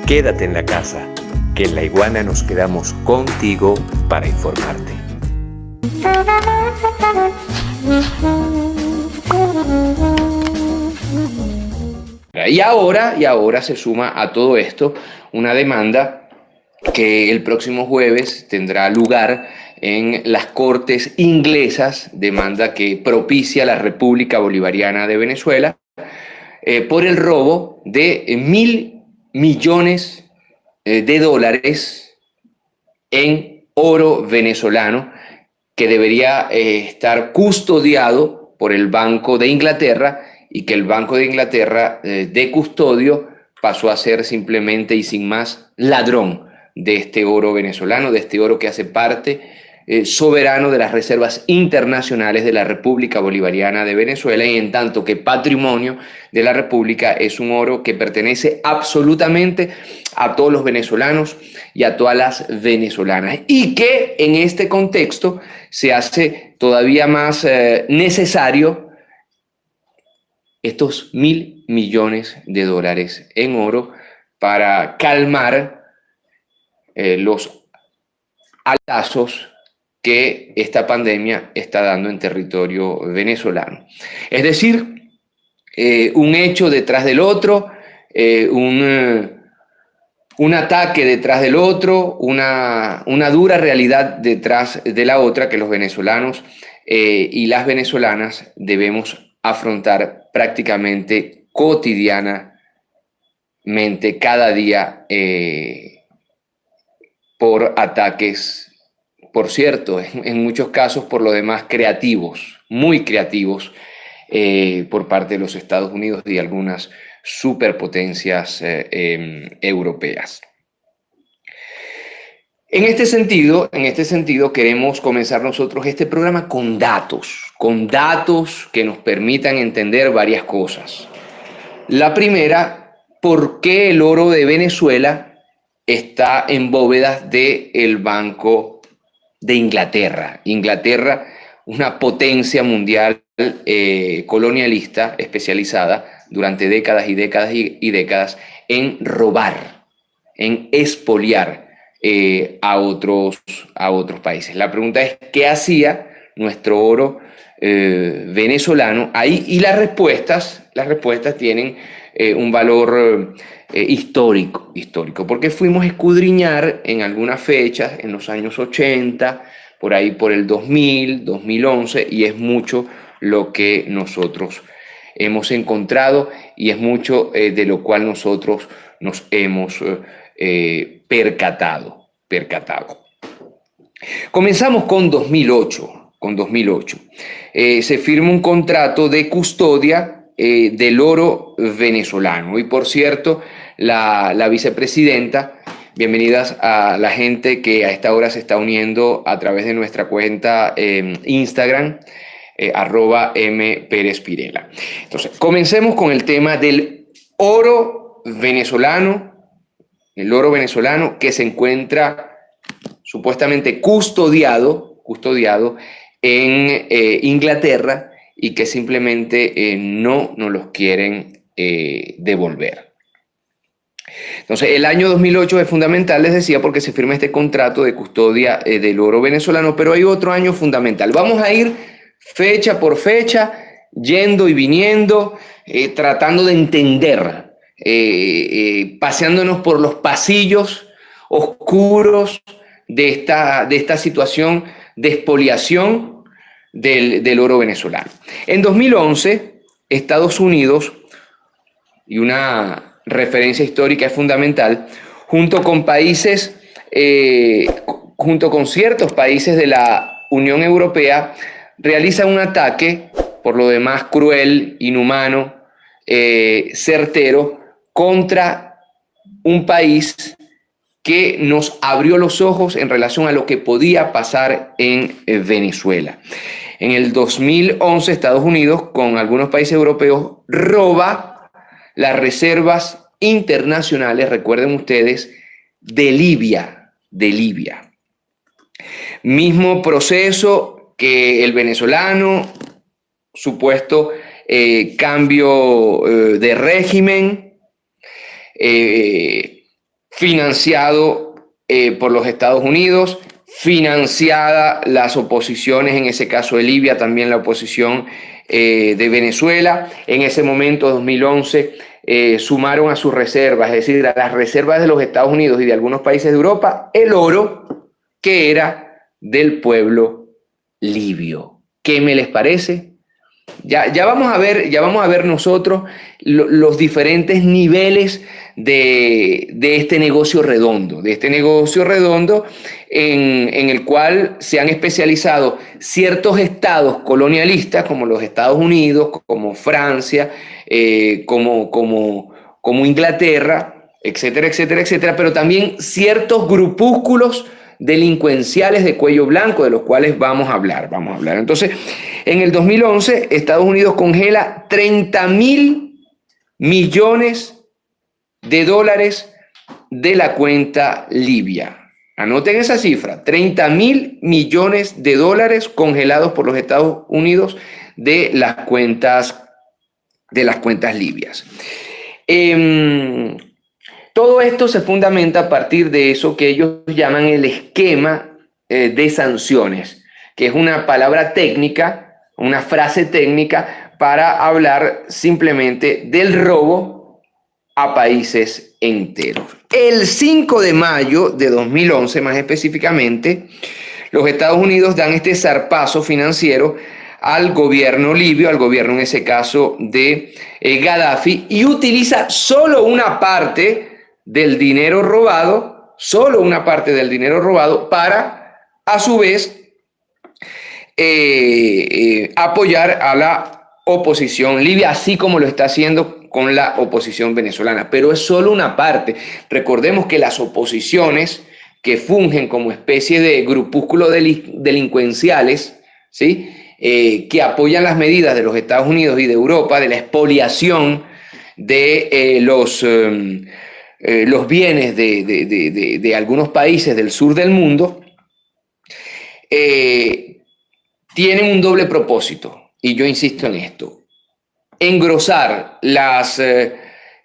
Quédate en la casa, que en La Iguana nos quedamos contigo para informarte. Y ahora se suma a todo esto una demanda que el próximo jueves tendrá lugar en las Cortes inglesas, demanda que propicia la República Bolivariana de Venezuela por el robo de $1.000 millones de dólares en oro venezolano que debería estar custodiado por el Banco de Inglaterra, y que el Banco de Inglaterra de custodio pasó a ser simplemente y sin más ladrón de este oro venezolano, de este oro que hace parte soberano de las reservas internacionales de la República Bolivariana de Venezuela, y en tanto que patrimonio de la República es un oro que pertenece absolutamente a todos los venezolanos y a todas las venezolanas, y que en este contexto se hace todavía más necesario estos $1.000 millones en oro para calmar los alazos que esta pandemia está dando en territorio venezolano. Es decir, un hecho detrás del otro, un ataque detrás del otro, una dura realidad detrás de la otra que los venezolanos y las venezolanas debemos afrontar prácticamente cotidianamente, cada día, por ataques, por cierto, en muchos casos por lo demás creativos, muy creativos, por parte de los Estados Unidos y algunas superpotencias europeas. En este sentido, queremos comenzar nosotros este programa con datos que nos permitan entender varias cosas. La primera, ¿por qué el oro de Venezuela está en bóvedas del Banco de Inglaterra? Inglaterra, una potencia mundial colonialista especializada durante décadas y décadas y décadas en robar, en expoliar a otros países. La pregunta es, ¿qué hacía nuestro oro venezolano ahí? Y las respuestas tienen un valor histórico, porque fuimos a escudriñar en algunas fechas, en los años 80, por ahí por el 2000, 2011, y es mucho lo que nosotros hemos encontrado y es mucho de lo cual nosotros nos hemos percatado. Comenzamos con 2008. Se firma un contrato de custodia del oro venezolano. Y por cierto, la vicepresidenta, bienvenidas a la gente que a esta hora se está uniendo a través de nuestra cuenta Instagram, @mperezpirela. Entonces, comencemos con el tema del oro venezolano, que se encuentra supuestamente custodiado en Inglaterra, y que simplemente no nos los quieren devolver. Entonces, el año 2008 es fundamental, les decía, porque se firma este contrato de custodia del oro venezolano, pero hay otro año fundamental. Vamos a ir fecha por fecha, yendo y viniendo, tratando de entender, paseándonos por los pasillos oscuros de esta situación de expoliación del oro venezolano. En 2011, Estados Unidos, y una referencia histórica es fundamental, junto con ciertos países de la Unión Europea, realiza un ataque, por lo demás cruel, inhumano, certero, contra un país que nos abrió los ojos en relación a lo que podía pasar en Venezuela. En el 2011, Estados Unidos, con algunos países europeos, roba las reservas internacionales, recuerden ustedes, de Libia. Mismo proceso que el venezolano, supuesto cambio de régimen, financiado por los Estados Unidos, financiada las oposiciones, en ese caso de Libia, también la oposición de Venezuela. En ese momento, 2011, sumaron a sus reservas, es decir, a las reservas de los Estados Unidos y de algunos países de Europa, el oro que era del pueblo libio. ¿Qué me les parece? Ya vamos a ver nosotros los diferentes niveles de este negocio redondo, en el cual se han especializado ciertos estados colonialistas, como los Estados Unidos, como Francia, como Inglaterra, etcétera, etcétera, etcétera, pero también ciertos grupúsculos delincuenciales de cuello blanco, de los cuales vamos a hablar. Entonces, en el 2011, Estados Unidos congela 30.000 millones de dólares de la cuenta libia. Anoten esa cifra, 30.000 millones de dólares congelados por los Estados Unidos de las cuentas libias. Todo esto se fundamenta a partir de eso que ellos llaman el esquema de sanciones, que es una palabra técnica, una frase técnica para hablar simplemente del robo a países enteros. El 5 de mayo de 2011, más específicamente, los Estados Unidos dan este zarpazo financiero al gobierno libio, al gobierno en ese caso de Gaddafi, y utiliza solo una parte del dinero robado, para, a su vez, apoyar a la oposición libia, así como lo está haciendo con la oposición venezolana. Pero es solo una parte. Recordemos que las oposiciones que fungen como especie de grupúsculos delincuenciales, ¿sí? Que apoyan las medidas de los Estados Unidos y de Europa, de la expoliación de los bienes de algunos países del sur del mundo, tienen un doble propósito, y yo insisto en esto: engrosar las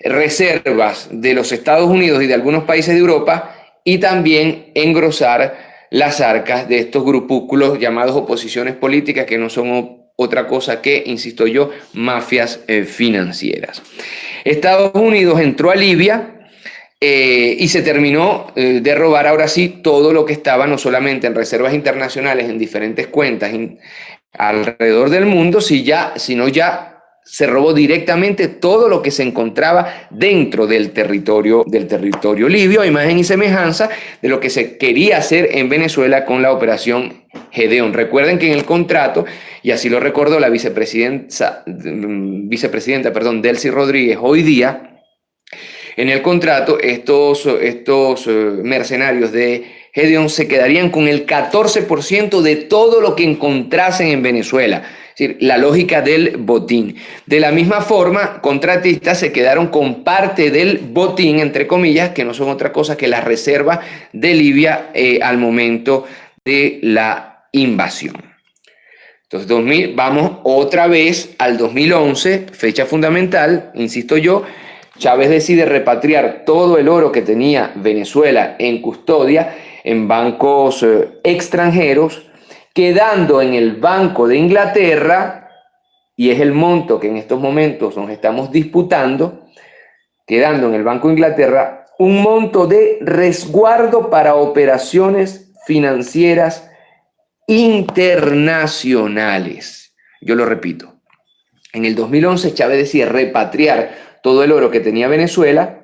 reservas de los Estados Unidos y de algunos países de Europa, y también engrosar las arcas de estos grupúsculos llamados oposiciones políticas, que no son otra cosa que, insisto yo, mafias financieras. Estados Unidos entró a Libia y se terminó de robar ahora sí todo lo que estaba no solamente en reservas internacionales, en diferentes cuentas alrededor del mundo, sino ya se robó directamente todo lo que se encontraba dentro del territorio libio, a imagen y semejanza de lo que se quería hacer en Venezuela con la operación Gedeón. Recuerden que en el contrato, y así lo recordó la vicepresidenta, Delcy Rodríguez hoy día, en el contrato, estos mercenarios de Gedeón se quedarían con el 14% de todo lo que encontrasen en Venezuela. Es decir, la lógica del botín. De la misma forma, contratistas se quedaron con parte del botín, entre comillas, que no son otra cosa que las reservas de Libia al momento de la invasión. Entonces, vamos otra vez al 2011, fecha fundamental, insisto yo. Chávez decide repatriar todo el oro que tenía Venezuela en custodia en bancos extranjeros, quedando en el Banco de Inglaterra, y es el monto que en estos momentos nos estamos disputando, quedando en el Banco de Inglaterra un monto de resguardo para operaciones financieras internacionales. Yo lo repito, en el 2011 Chávez decide repatriar todo el oro que tenía Venezuela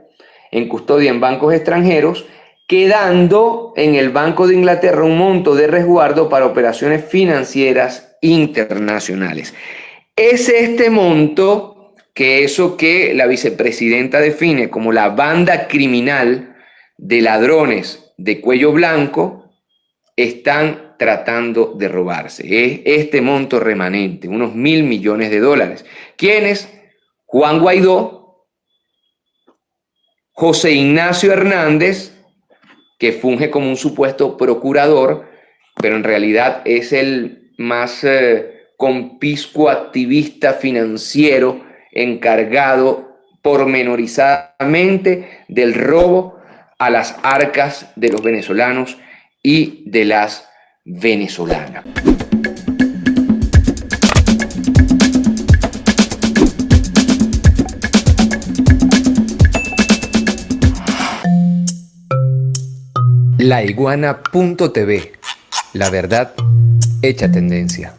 en custodia en bancos extranjeros, quedando en el Banco de Inglaterra un monto de resguardo para operaciones financieras internacionales. Es este monto que la vicepresidenta define como la banda criminal de ladrones de cuello blanco están tratando de robarse. Es este monto remanente, unos 1.000 millones de dólares. ¿Quiénes? Juan Guaidó, José Ignacio Hernández, que funge como un supuesto procurador, pero en realidad es el más conpiscuo activista financiero encargado pormenorizadamente del robo a las arcas de los venezolanos y de las venezolanas. Laiguana.tv, la verdad hecha tendencia.